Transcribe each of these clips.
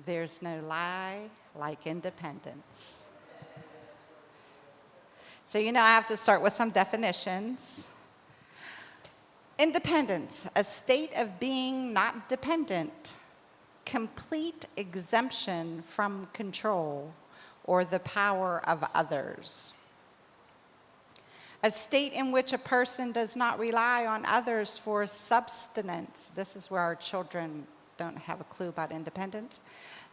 There's no lie like independence. So, I have to start with some definitions. Independence, a state of being not dependent, complete exemption from control or the power of others. A state in which a person does not rely on others for subsistence. This is where our children don't have a clue about independence.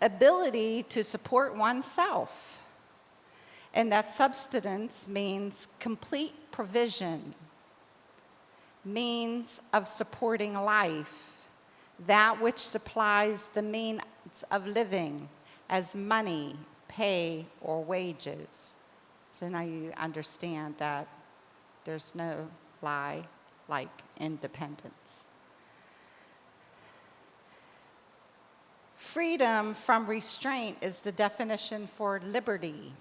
Ability to support oneself. And that subsistence means complete provision, means of supporting life, that which supplies the means of living as money, pay, or wages. So now you understand that there's no lie like independence. Freedom from restraint is the definition for liberty.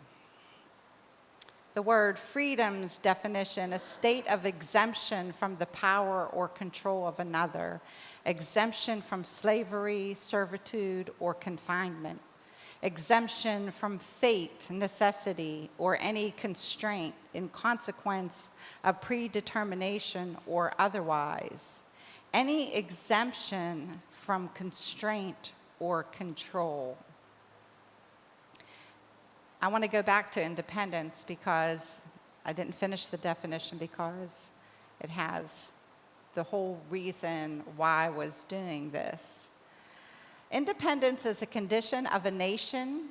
The word freedom's definition, a state of exemption from the power or control of another, exemption from slavery, servitude, or confinement, exemption from fate, necessity, or any constraint in consequence of predetermination or otherwise, any exemption from constraint or control. I want to go back to independence because I didn't finish the definition because it has the whole reason why I was doing this. Independence is a condition of a nation,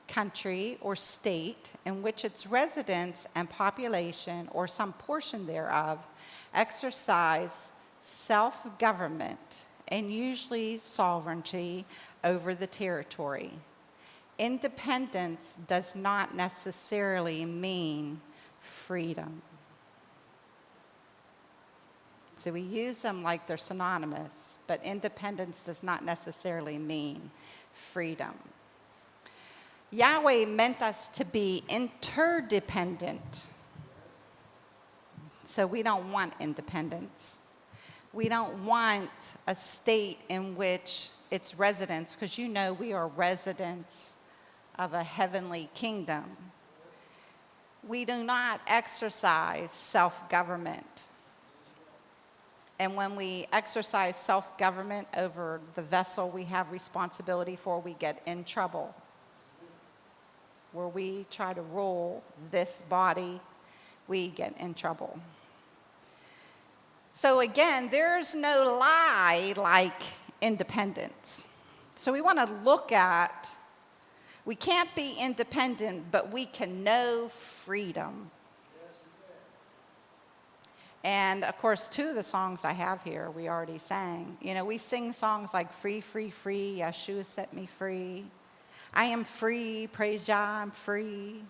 country, or state in which its residents and population, or some portion thereof, exercise self-government and usually sovereignty over the territory. Independence does not necessarily mean freedom. So we use them like they're synonymous, but independence does not necessarily mean freedom. Yahweh meant us to be interdependent. So we don't want independence. We don't want a state in which it's residents, because we are residents of a heavenly kingdom. We do not exercise self-government. And when we exercise self-government over the vessel we have responsibility for, we get in trouble. Where we try to rule this body, we get in trouble. So again, there's no lie like independence. So we want to look at, we can't be independent, but we can know freedom. And of course, two of the songs I have here, we already sang. We sing songs like Free, Free, Free, Yahshua set me free. I am free, praise Yah, I'm free.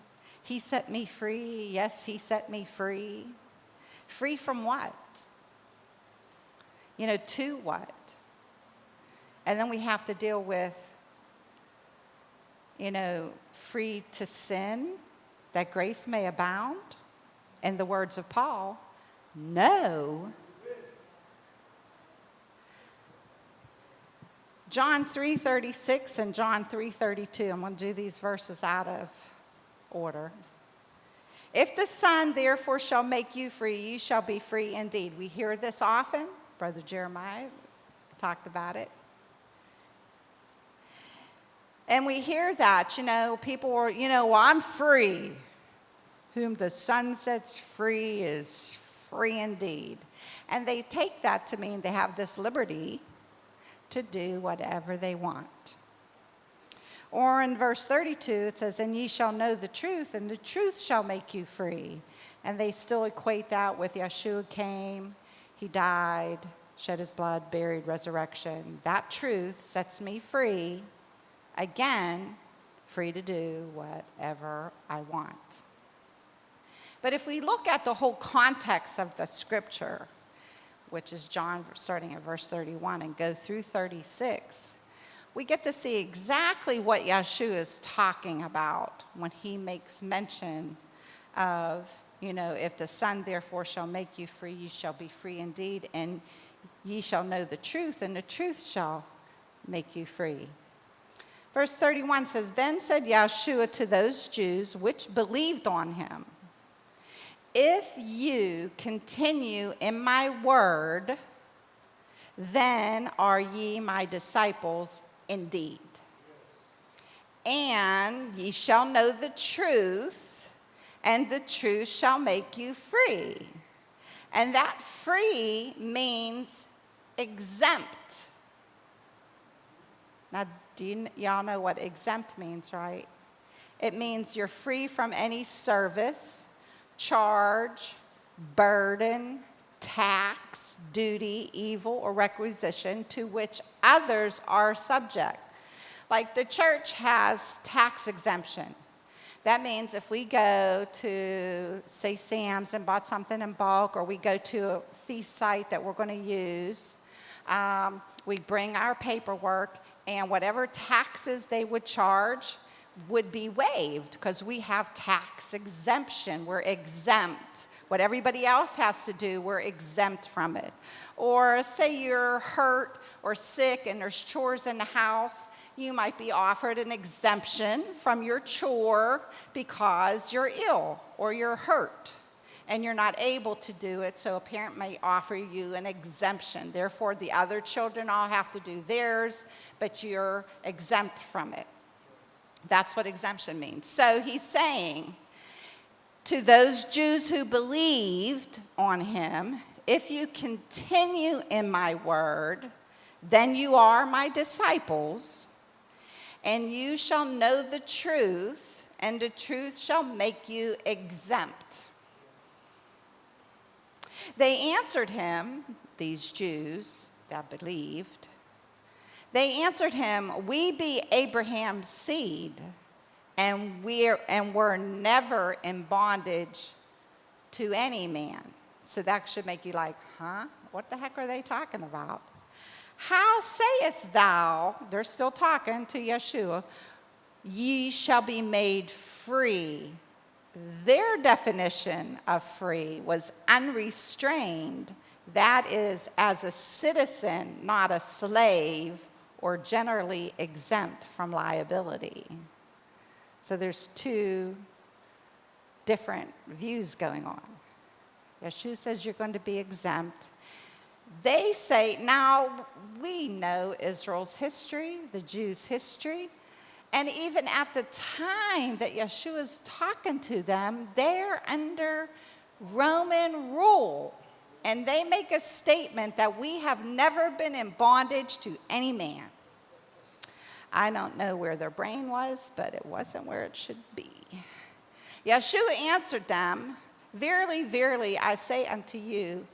He set me free, yes, he set me free. Free from what? To what? And then we have to deal with, free to sin, that grace may abound. In the words of Paul, no. John 3:36 and John 3:32. I'm going to do these verses out of order. If the Son therefore shall make you free, you shall be free indeed. We hear this often. Brother Jeremiah talked about it. And we hear that, people are, well, I'm free. Whom the Son sets free is free indeed. And they take that to mean they have this liberty to do whatever they want. Or in verse 32, it says, and ye shall know the truth, and the truth shall make you free. And they still equate that with Yahshua came, he died, shed his blood, buried, resurrection. That truth sets me free. Again, free to do whatever I want. But if we look at the whole context of the scripture, which is John starting at verse 31 and go through 36, we get to see exactly what Yahshua is talking about when he makes mention of, if the Son therefore shall make you free, you shall be free indeed, and ye shall know the truth, and the truth shall make you free. Verse 31 says, Then said Yahshua to those Jews which believed on him, If you continue in my word, then are ye my disciples indeed. And ye shall know the truth, and the truth shall make you free. And that free means exempt. Now, do y'all know what exempt means, right? It means you're free from any service, charge, burden, tax, duty, evil, or requisition to which others are subject. Like the church has tax exemption. That means if we go to, say, Sam's and bought something in bulk, or we go to a feast site that we're going to use, we bring our paperwork, and whatever taxes they would charge would be waived because we have tax exemption. We're exempt. What everybody else has to do, we're exempt from it. Or say you're hurt or sick and there's chores in the house, you might be offered an exemption from your chore because you're ill or you're hurt and you're not able to do it, so a parent may offer you an exemption. Therefore, the other children all have to do theirs, but you're exempt from it. That's what exemption means. So he's saying to those Jews who believed on him, if you continue in my word, then you are my disciples, and you shall know the truth, and the truth shall make you exempt. They answered him, these Jews that believed, they answered him, We be Abraham's seed, and we're never in bondage to any man. So that should make you like, huh? What the heck are they talking about? How sayest thou, they're still talking to Yahshua, ye shall be made free. Their definition of free was unrestrained. That is, as a citizen, not a slave, or generally exempt from liability. So there's two different views going on. Yahshua says you're going to be exempt. They say, now we know Israel's history, the Jews' history, and even at the time that Yahshua is talking to them, they're under Roman rule. And they make a statement that we have never been in bondage to any man. I don't know where their brain was, but it wasn't where it should be. Yahshua answered them, Verily, verily, I say unto you,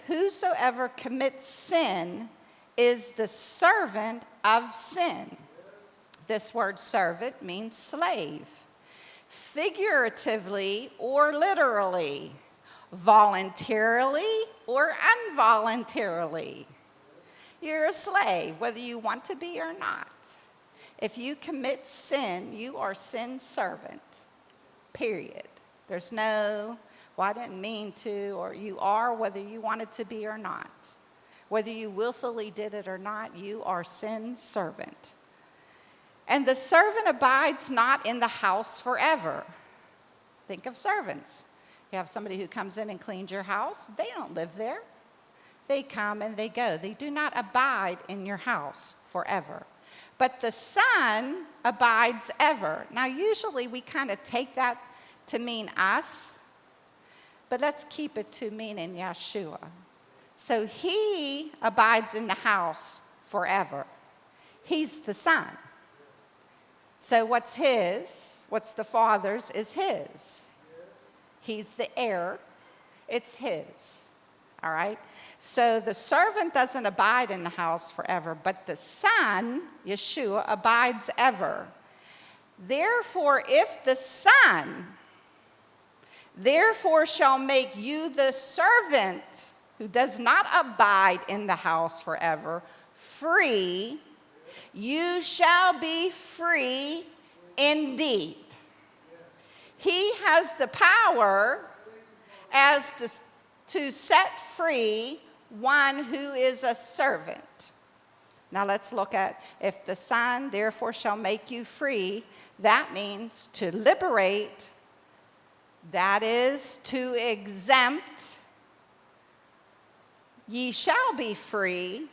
whosoever commits sin is the servant of sin. This word servant means slave. Figuratively or literally, voluntarily or involuntarily. You're a slave, whether you want to be or not. If you commit sin, you are sin's servant, period. There's no, well, I didn't mean to, or you are whether you wanted to be or not. Whether you willfully did it or not, you are sin's servant. And the servant abides not in the house forever. Think of servants. You have somebody who comes in and cleans your house. They don't live there. They come and they go. They do not abide in your house forever. But the Son abides ever. Now, usually we kind of take that to mean us, but let's keep it to meaning Yahshua. So he abides in the house forever. He's the Son. So what's his, what's the Father's is his. He's the heir. It's his. All right? So the servant doesn't abide in the house forever, but the Son, Yahshua, abides ever. Therefore, if the Son, therefore shall make you the servant who does not abide in the house forever, free, you shall be free indeed. He has the power to set free one who is a servant. Now let's look at, if the Son therefore shall make you free, that means to liberate, that is to exempt. Ye shall be free.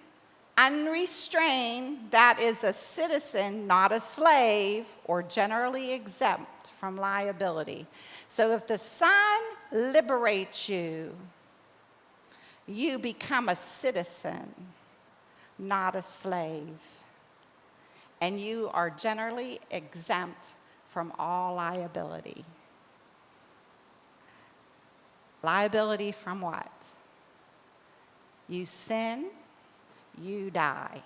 Unrestrained, that is a citizen, not a slave, or generally exempt from liability. So if the Son liberates you, you become a citizen, not a slave. And you are generally exempt from all liability. Liability from what? You sin, you die.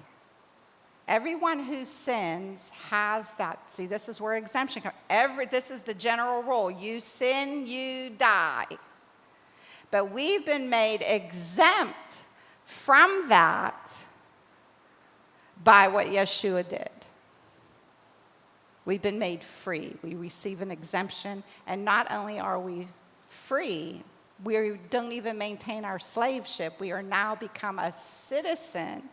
Everyone who sins has that. See, this is where exemption comes. This is the general rule. You sin, you die. But we've been made exempt from that by what Yahshua did. We've been made free. We receive an exemption, and not only are we free, we don't even maintain our slaveship. We are now become a citizen.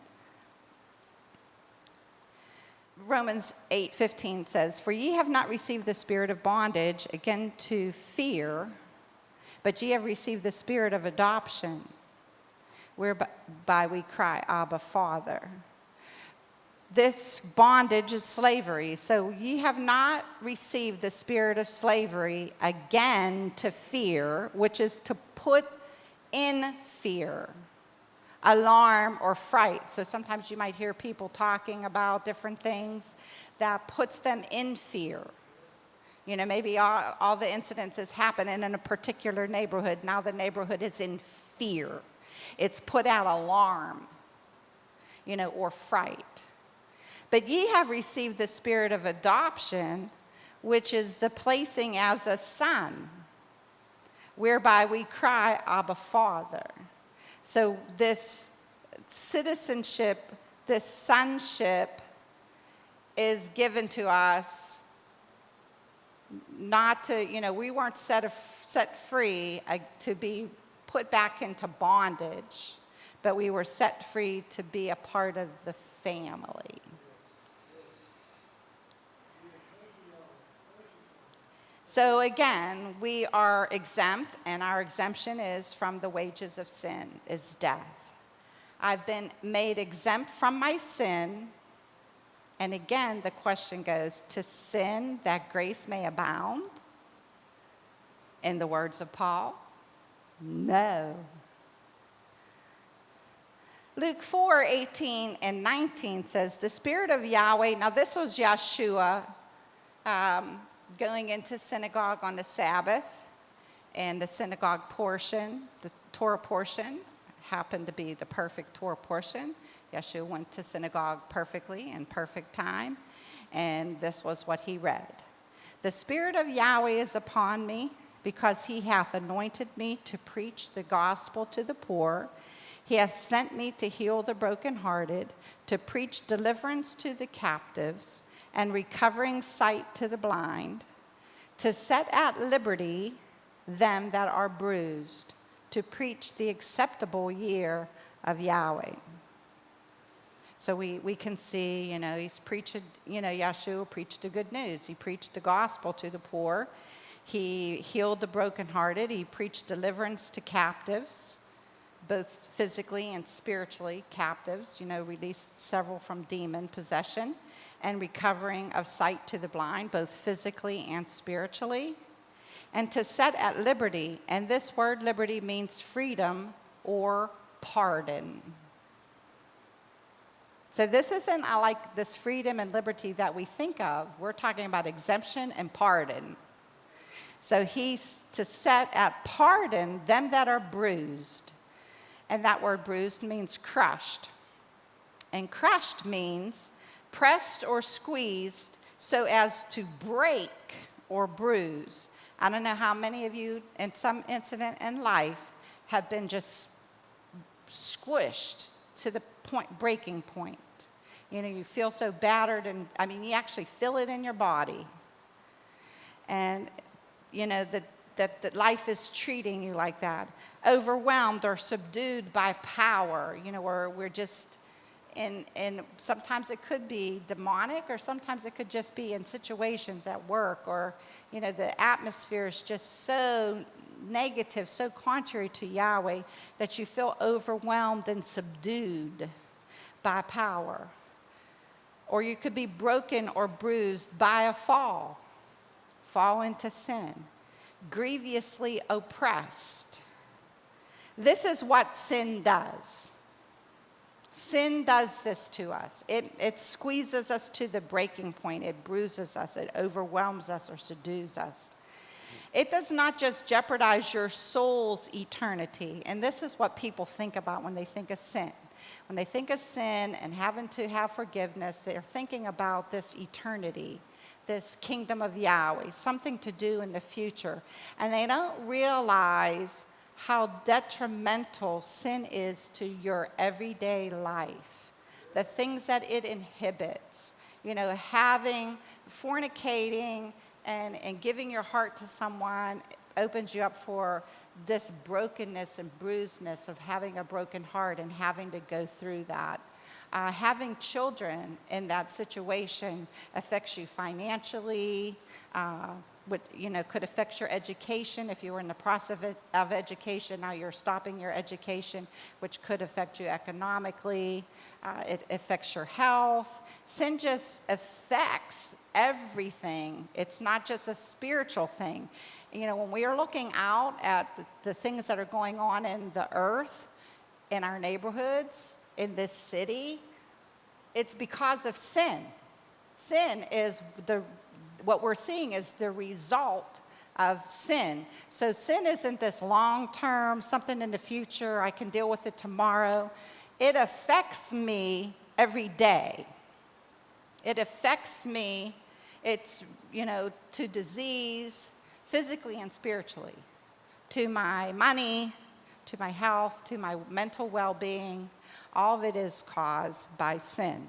Romans 8:15 says, "For ye have not received the spirit of bondage, again to fear, but ye have received the spirit of adoption, whereby we cry, Abba, Father." This bondage is slavery. So ye have not received the spirit of slavery again to fear, which is to put in fear, alarm, or fright. So sometimes you might hear people talking about different things that puts them in fear. You know, maybe all the incidences happen in a particular neighborhood. Now the neighborhood is in fear. It's put out alarm, or fright. But ye have received the spirit of adoption, which is the placing as a son, whereby we cry, Abba, Father. So this citizenship, this sonship, is given to us not to, we weren't set free to be put back into bondage, but we were set free to be a part of the family. So again, we are exempt, and our exemption is from the wages of sin, is death. I've been made exempt from my sin, and again, the question goes, to sin that grace may abound? In the words of Paul, no. Luke 4:18 and 19 says, the Spirit of Yahweh, now this was Yahshua, going into synagogue on the Sabbath, and the synagogue portion, the Torah portion, happened to be the perfect Torah portion. Yahshua went to synagogue perfectly in perfect time, and this was what he read. The Spirit of Yahweh is upon me, because he hath anointed me to preach the gospel to the poor. He hath sent me to heal the brokenhearted, to preach deliverance to the captives, and recovering sight to the blind, to set at liberty them that are bruised, to preach the acceptable year of Yahweh. So we can see, he's preaching, Yahshua preached the good news. He preached the gospel to the poor. He healed the brokenhearted. He preached deliverance to captives, both physically and spiritually captives, released several from demon possession, and recovering of sight to the blind, both physically and spiritually, and to set at liberty. And this word liberty means freedom or pardon. So this isn't like this freedom and liberty that we think of. We're talking about exemption and pardon. So he's to set at pardon them that are bruised. And that word bruised means crushed. And crushed means pressed or squeezed so as to break or bruise. I don't know how many of you in some incident in life have been just squished to the breaking point. You feel so battered, and you actually feel it in your body. And, that life is treating you like that. Overwhelmed or subdued by power, where we're just and sometimes it could be demonic, or sometimes it could just be in situations at work, or, the atmosphere is just so negative, so contrary to Yahweh, that you feel overwhelmed and subdued by power. Or you could be broken or bruised by a fall into sin, grievously oppressed. This is what sin does. Sin does this to us. It squeezes us to the breaking point. It bruises us. It overwhelms us or subdues us. It does not just jeopardize your soul's eternity. And this is what people think about when they think of sin. When they think of sin and having to have forgiveness, they're thinking about this eternity, this kingdom of Yahweh, something to do in the future. And they don't realize how detrimental sin is to your everyday life, the things that it inhibits, fornicating and giving your heart to someone opens you up for this brokenness and bruisedness of having a broken heart and having to go through that. Having children in that situation affects you financially, could affect your education. If you were in the process of education, now you're stopping your education, which could affect you economically. It affects your health. Sin just affects everything. It's not just a spiritual thing. When we are looking out at the things that are going on in the earth, in our neighborhoods, in this city, it's because of sin. Sin is what we're seeing is the result of sin. So sin isn't this long-term, something in the future, I can deal with it tomorrow. It affects me every day. It affects me, to disease, physically and spiritually, to my money, to my health, to my mental well-being. All of it is caused by sin.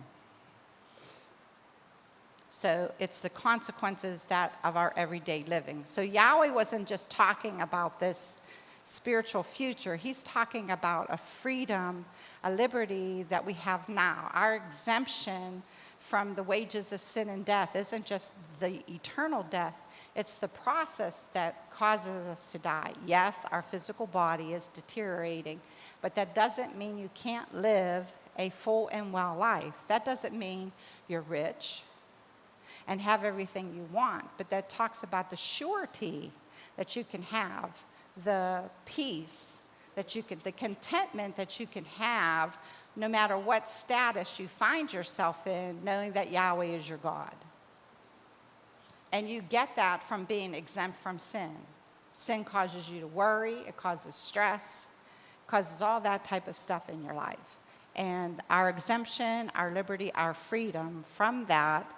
So it's the consequences of our everyday living. So Yahweh wasn't just talking about this spiritual future. He's talking about a freedom, a liberty that we have now. Our exemption from the wages of sin and death isn't just the eternal death. It's the process that causes us to die. Yes, our physical body is deteriorating, but that doesn't mean you can't live a full and well life. That doesn't mean you're rich and have everything you want, but that talks about the surety that you can have, the peace that you can, the contentment that you can have no matter what status you find yourself in, knowing that Yahweh is your God. And you get that from being exempt from sin. Sin causes you to worry, it causes stress, causes all that type of stuff in your life. And our exemption, our liberty, our freedom from that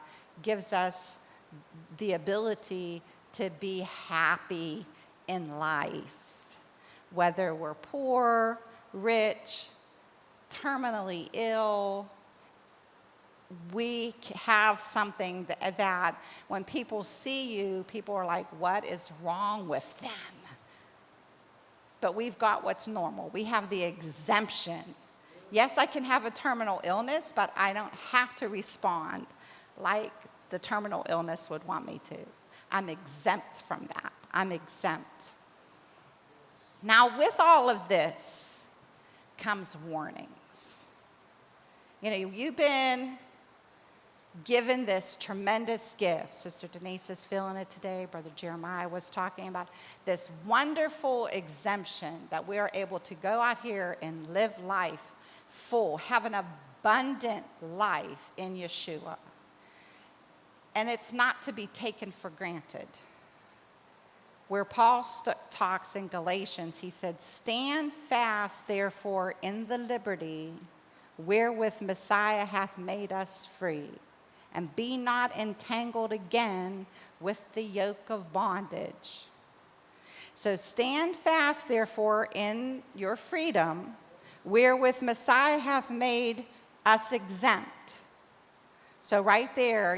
gives us the ability to be happy in life. Whether we're poor, rich, terminally ill, we have something that when people see you, people are like, what is wrong with them? But we've got what's normal. We have the exemption. Yes, I can have a terminal illness, but I don't have to respond like the terminal illness would want me to. I'm exempt from that. I'm exempt. Now, with all of this comes warnings. You've been given this tremendous gift. Sister Denise is feeling it today. Brother Jeremiah was talking about this wonderful exemption that we are able to go out here and live life full, have an abundant life in Yahshua. And it's not to be taken for granted. Where Paul talks in Galatians, he said, "Stand fast, therefore, in the liberty wherewith Messiah hath made us free, and be not entangled again with the yoke of bondage." So stand fast, therefore, in your freedom, wherewith Messiah hath made us exempt. So right there,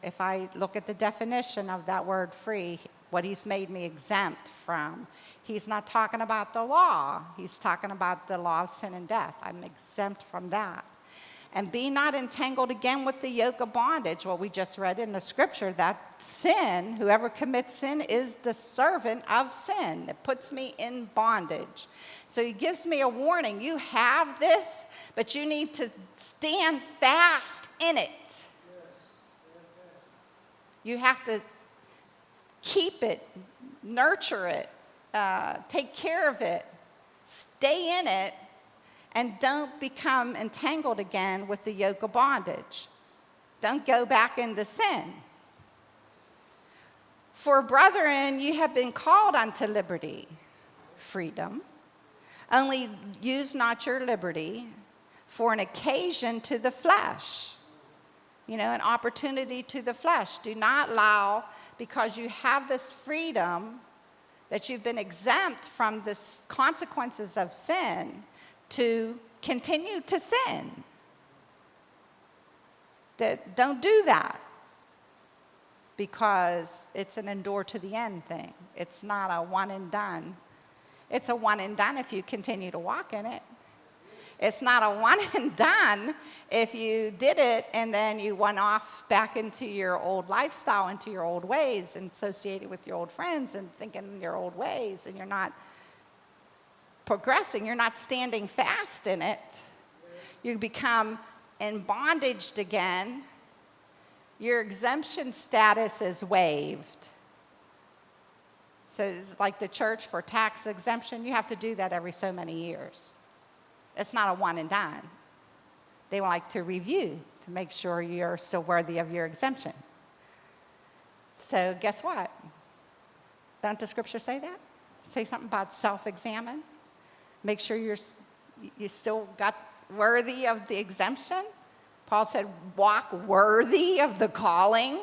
if I look at the definition of that word free, what he's made me exempt from, he's not talking about the law. He's talking about the law of sin and death. I'm exempt from that. And be not entangled again with the yoke of bondage. Well, we just read in the scripture that sin, whoever commits sin is the servant of sin. It puts me in bondage. So he gives me a warning. You have this, but you need to stand fast in it. Yes, stand fast. You have to keep it, nurture it, take care of it, stay in it, and don't become entangled again with the yoke of bondage. Don't go back into sin. For brethren, you have been called unto liberty, freedom. Only use not your liberty for an occasion to the flesh. An opportunity to the flesh. Do not allow, because you have this freedom, that you've been exempt from the consequences of sin, to continue to sin. Don't do that, because it's an endure to the end thing. It's not a one and done. It's a one and done if you continue to walk in it. It's not a one and done if you did it and then you went off back into your old lifestyle, into your old ways, and associated with your old friends and thinking your old ways, and you're not progressing, you're not standing fast in it. You become in bondage again. Your exemption status is waived. So it's like the church for tax exemption, you have to do that every so many years. It's not a one and done. They like to review to make sure you're still worthy of your exemption. So guess what? Don't the scripture say that? Say something about self-examine? Make sure you still got worthy of the exemption. Paul said, walk worthy of the calling.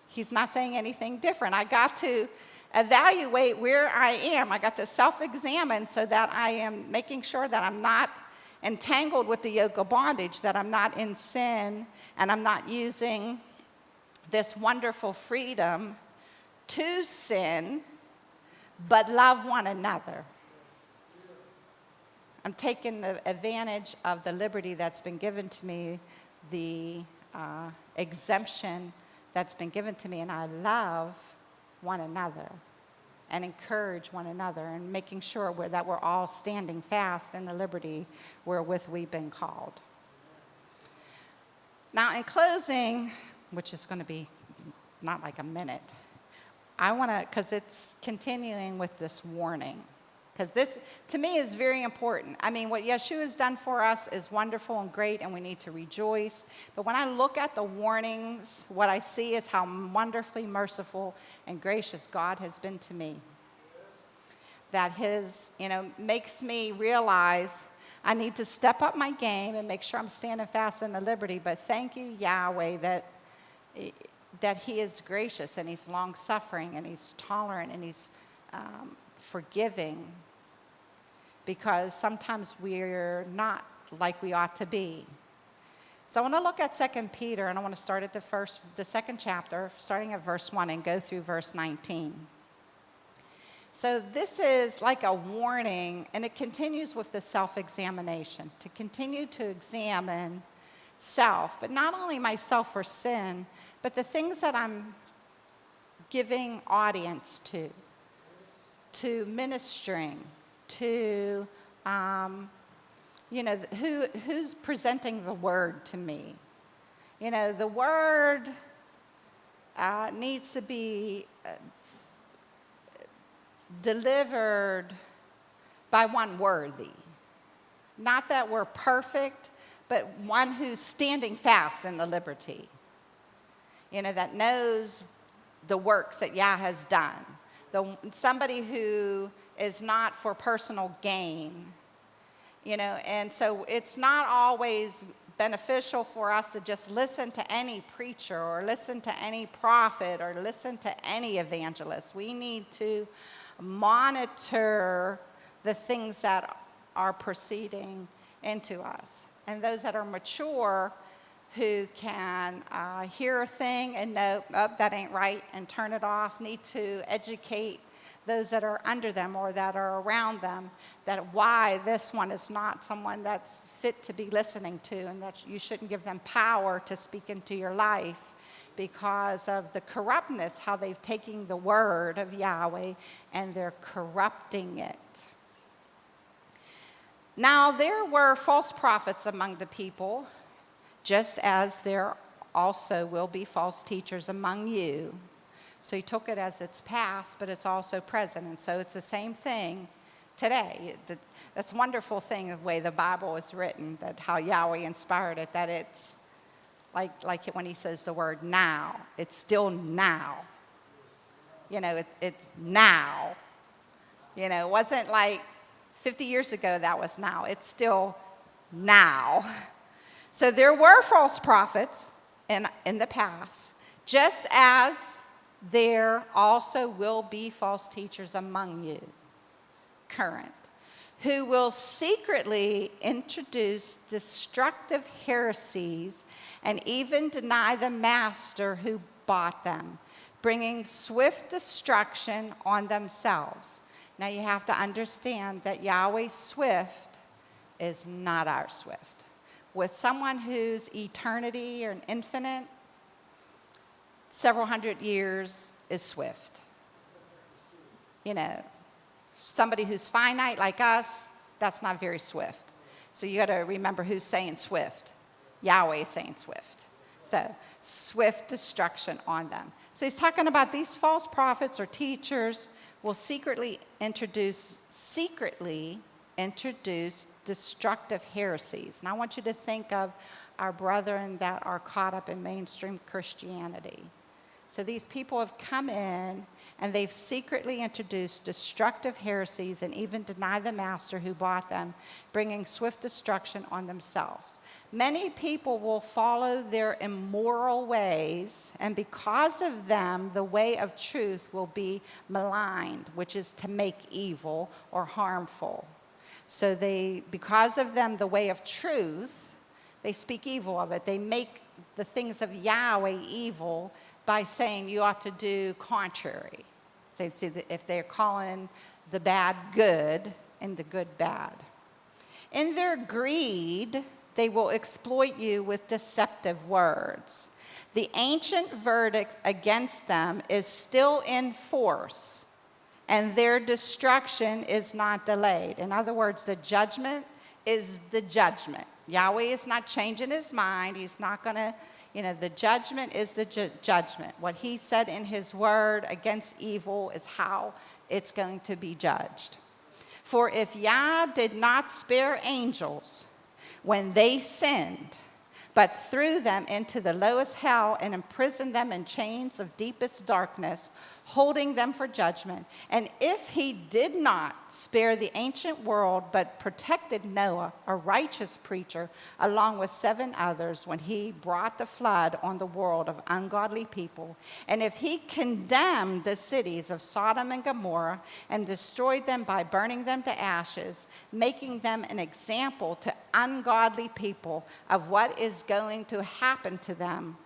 He's not saying anything different. I got to evaluate where I am. I got to self-examine so that I am making sure that I'm not entangled with the yoke of bondage, that I'm not in sin, and I'm not using this wonderful freedom to sin, but love one another. I'm taking the advantage of the liberty that's been given to me, the exemption that's been given to me, and I love one another and encourage one another, and making sure that we're all standing fast in the liberty wherewith we've been called. Now, in closing, which is going to be not like a minute, I want to, because it's continuing with this warning. Because this, to me, is very important. I mean, what Yahshua has done for us is wonderful and great, and we need to rejoice. But when I look at the warnings, what I see is how wonderfully merciful and gracious God has been to me. That his, makes me realize I need to step up my game and make sure I'm standing fast in the liberty. But thank you, Yahweh, that he is gracious, and he's long-suffering, and he's tolerant, and he's forgiving, because sometimes we're not like we ought to be. So I want to look at 2 Peter, and I want to start at the second chapter, starting at verse 1 and go through verse 19. So this is like a warning, and it continues with the self-examination, to continue to examine self, but not only myself for sin, but the things that I'm giving audience to ministering, to, who's presenting the word to me. The word needs to be delivered by one worthy. Not that we're perfect, but one who's standing fast in the liberty. That knows the works that Yah has done. Somebody who is not for personal gain, and so it's not always beneficial for us to just listen to any preacher or listen to any prophet or listen to any evangelist. We need to monitor the things that are proceeding into us. And those that are mature, who can hear a thing and know, oh, that ain't right, and turn it off, need to educate those that are under them or that are around them, that why this one is not someone that's fit to be listening to, and that you shouldn't give them power to speak into your life because of the corruptness, how they've taken the word of Yahweh and they're corrupting it. Now, there were false prophets among the people, just as there also will be false teachers among you. So he took it as it's past, but it's also present. And so it's the same thing today. That's a wonderful thing, the way the Bible is written, that how Yahweh inspired it, that it's like when he says the word now, it's still now. It's now. It wasn't like 50 years ago that was now. It's still now. So there were false prophets in the past, just as there also will be false teachers among you, current, who will secretly introduce destructive heresies and even deny the master who bought them, bringing swift destruction on themselves. Now you have to understand that Yahweh's swift is not our swift. With someone who's eternity or an infinite, several hundred years is swift. Somebody who's finite like us, that's not very swift. So you got to remember who's saying swift. Yahweh is saying swift. So swift destruction on them. So he's talking about these false prophets or teachers will secretly introduce destructive heresies. And I want you to think of our brethren that are caught up in mainstream Christianity. So these people have come in and they've secretly introduced destructive heresies and even denied the master who bought them, bringing swift destruction on themselves. Many people will follow their immoral ways, and because of them, the way of truth will be maligned, which is to make evil or harmful. So because of them, the way of truth, they speak evil of it. They make the things of Yahweh evil by saying you ought to do contrary. So if they're calling the bad good and the good bad. In their greed, they will exploit you with deceptive words. The ancient verdict against them is still in force, and their destruction is not delayed. In other words, the judgment is the judgment. Yahweh is not changing his mind. He's not going to, the judgment is the judgment. What he said in his word against evil is how it's going to be judged. For if Yah did not spare angels when they sinned, but threw them into the lowest hell and imprisoned them in chains of deepest darkness, holding them for judgment. And if he did not spare the ancient world, but protected Noah, a righteous preacher, along with 7 others, when he brought the flood on the world of ungodly people, and if he condemned the cities of Sodom and Gomorrah and destroyed them by burning them to ashes, making them an example to ungodly people of what is going to happen to them,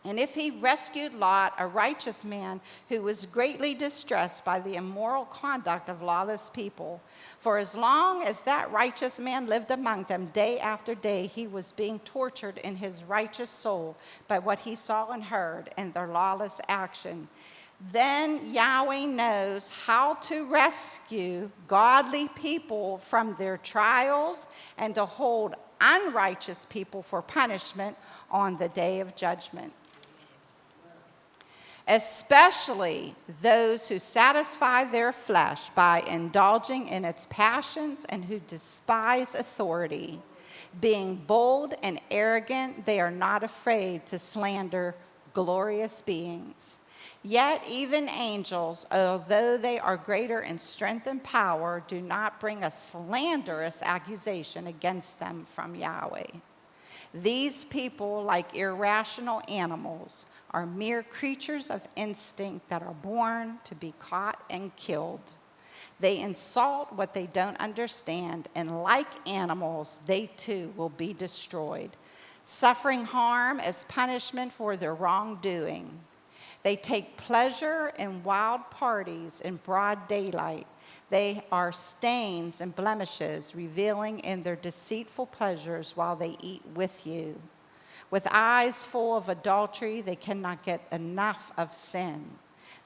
and if he rescued Lot, a righteous man who was greatly distressed by the immoral conduct of lawless people, for as long as that righteous man lived among them, day after day he was being tortured in his righteous soul by what he saw and heard and their lawless action. Then Yahweh knows how to rescue godly people from their trials and to hold unrighteous people for punishment on the day of judgment. Especially those who satisfy their flesh by indulging in its passions and who despise authority. Being bold and arrogant, they are not afraid to slander glorious beings. Yet even angels, although they are greater in strength and power, do not bring a slanderous accusation against them from Yahweh. These people, like irrational animals, are mere creatures of instinct that are born to be caught and killed. They insult what they don't understand, and like animals, they too will be destroyed, suffering harm as punishment for their wrongdoing. They take pleasure in wild parties in broad daylight. They are stains and blemishes, revealing in their deceitful pleasures while they eat with you. With eyes full of adultery, they cannot get enough of sin.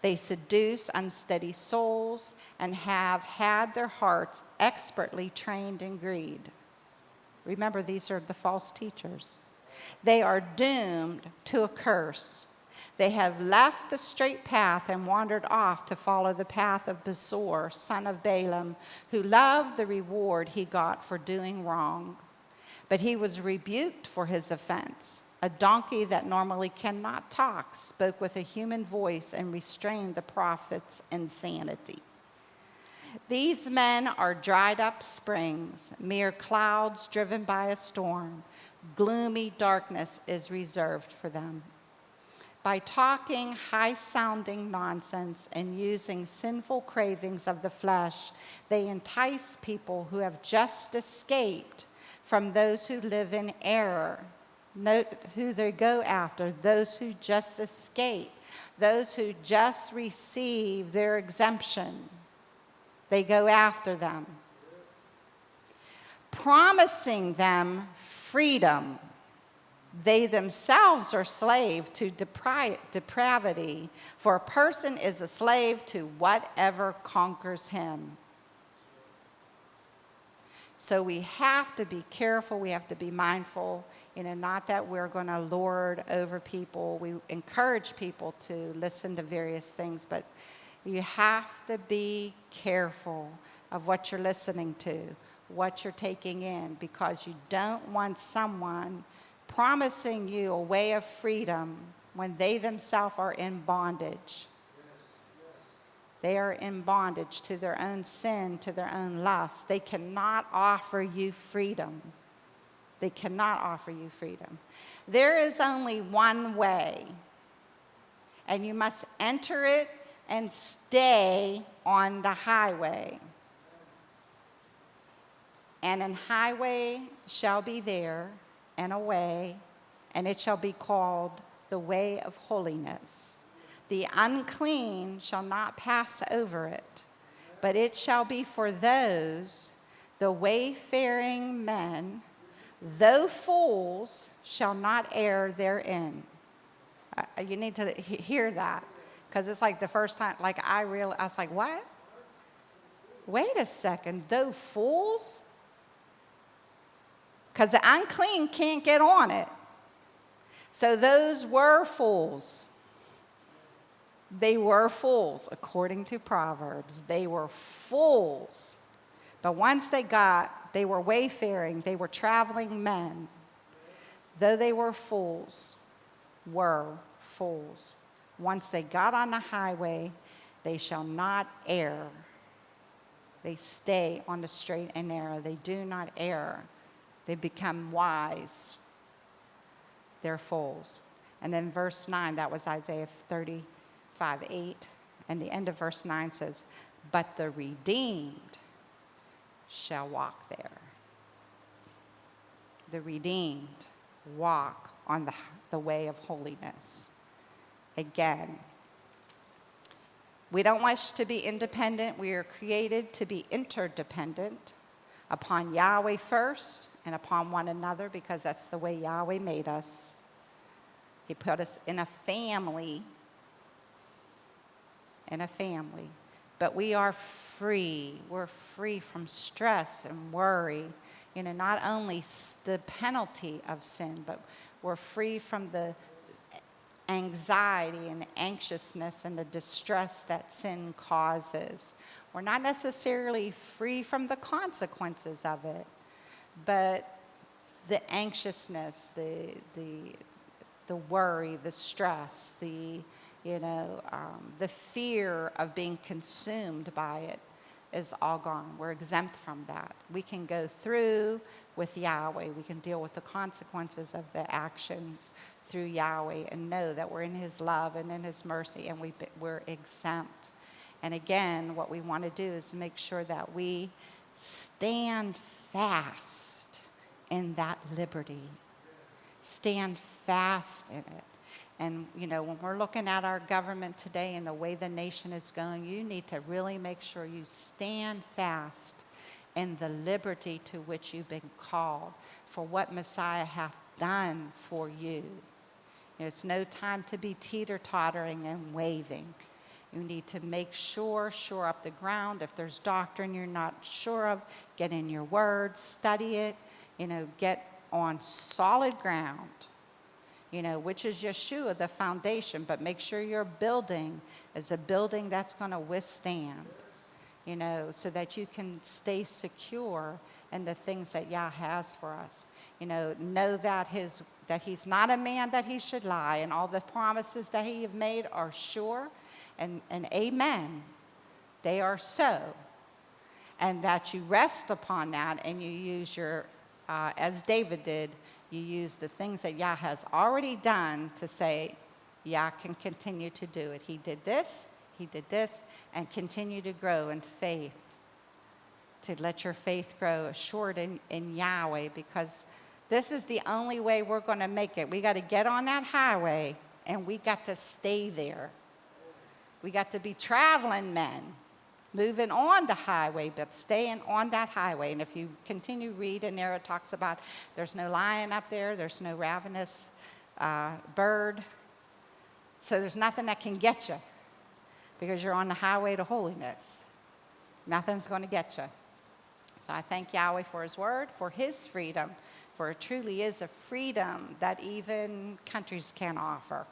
They seduce unsteady souls and have had their hearts expertly trained in greed. Remember, these are the false teachers. They are doomed to a curse. They have left the straight path and wandered off to follow the path of Besor, son of Balaam, who loved the reward he got for doing wrong. But he was rebuked for his offense. A donkey that normally cannot talk spoke with a human voice and restrained the prophet's insanity. These men are dried up springs, mere clouds driven by a storm. Gloomy darkness is reserved for them. By talking high-sounding nonsense and using sinful cravings of the flesh, they entice people who have just escaped from those who live in error. Note who they go after, those who just escape, those who just receive their exemption. They go after them, promising them freedom. They themselves are slave to depravity, for a person is a slave to whatever conquers him. So we have to be careful, we have to be mindful, not that we're going to lord over people. We encourage people to listen to various things, but you have to be careful of what you're listening to, what you're taking in, because you don't want someone promising you a way of freedom when they themselves are in bondage. They are in bondage to their own sin, to their own lust. They cannot offer you freedom. They cannot offer you freedom. There is only one way, and you must enter it and stay on the highway. And an highway shall be there, and a way, and it shall be called the way of holiness. The unclean shall not pass over it, but it shall be for those, the wayfaring men, though fools, shall not err therein. You need to hear that, because it's like the first time, I was like, what? Wait a second, though fools? Because the unclean can't get on it. So those were fools. They were fools, according to Proverbs. They were fools. But once they were wayfaring, they were traveling men. Though they were fools. Once they got on the highway, they shall not err. They stay on the straight and narrow. They do not err. They become wise. They're fools. And then verse 9, that was Isaiah 35:8. And the end of verse 9 says, but the redeemed shall walk there. The redeemed walk on the way of holiness. Again, we don't wish to be independent. We are created to be interdependent upon Yahweh first and upon one another, because that's the way Yahweh made us. He put us in a family. But we are free. We're free from stress and worry. Not only the penalty of sin, but we're free from the anxiety and the anxiousness and the distress that sin causes. We're not necessarily free from the consequences of it, but the anxiousness, the worry, the stress, the fear of being consumed by it is all gone. We're exempt from that. We can go through with Yahweh. We can deal with the consequences of the actions through Yahweh and know that we're in his love and in his mercy, and we're exempt. And again, what we want to do is make sure that we stand fast in that liberty. Stand fast in it. And, when we're looking at our government today and the way the nation is going, you need to really make sure you stand fast in the liberty to which you've been called for what Messiah hath done for you. It's no time to be teeter-tottering and waving. You need to make shore up the ground. If there's doctrine you're not sure of, get in your word, study it, get on solid ground, which is Yahshua, the foundation. But make sure your building is a building that's going to withstand, so that you can stay secure in the things that Yah has for us. Know that he's not a man that he should lie, and all the promises that he have made are sure and amen. They are so. And that you rest upon that, and you use your, as David did, you use the things that Yah has already done to say, Yah can continue to do it. He did this, and continue to grow in faith. To let your faith grow assured in Yahweh, because this is the only way we're going to make it. We got to get on that highway, and we got to stay there. We got to be traveling men, moving on the highway, but staying on that highway. And if you continue reading there, it talks about there's no lion up there's no ravenous bird. So there's nothing that can get you, because you're on the highway to holiness. Nothing's going to get you. So I thank Yahweh for his word, for his freedom, for it truly is a freedom that even countries can't offer.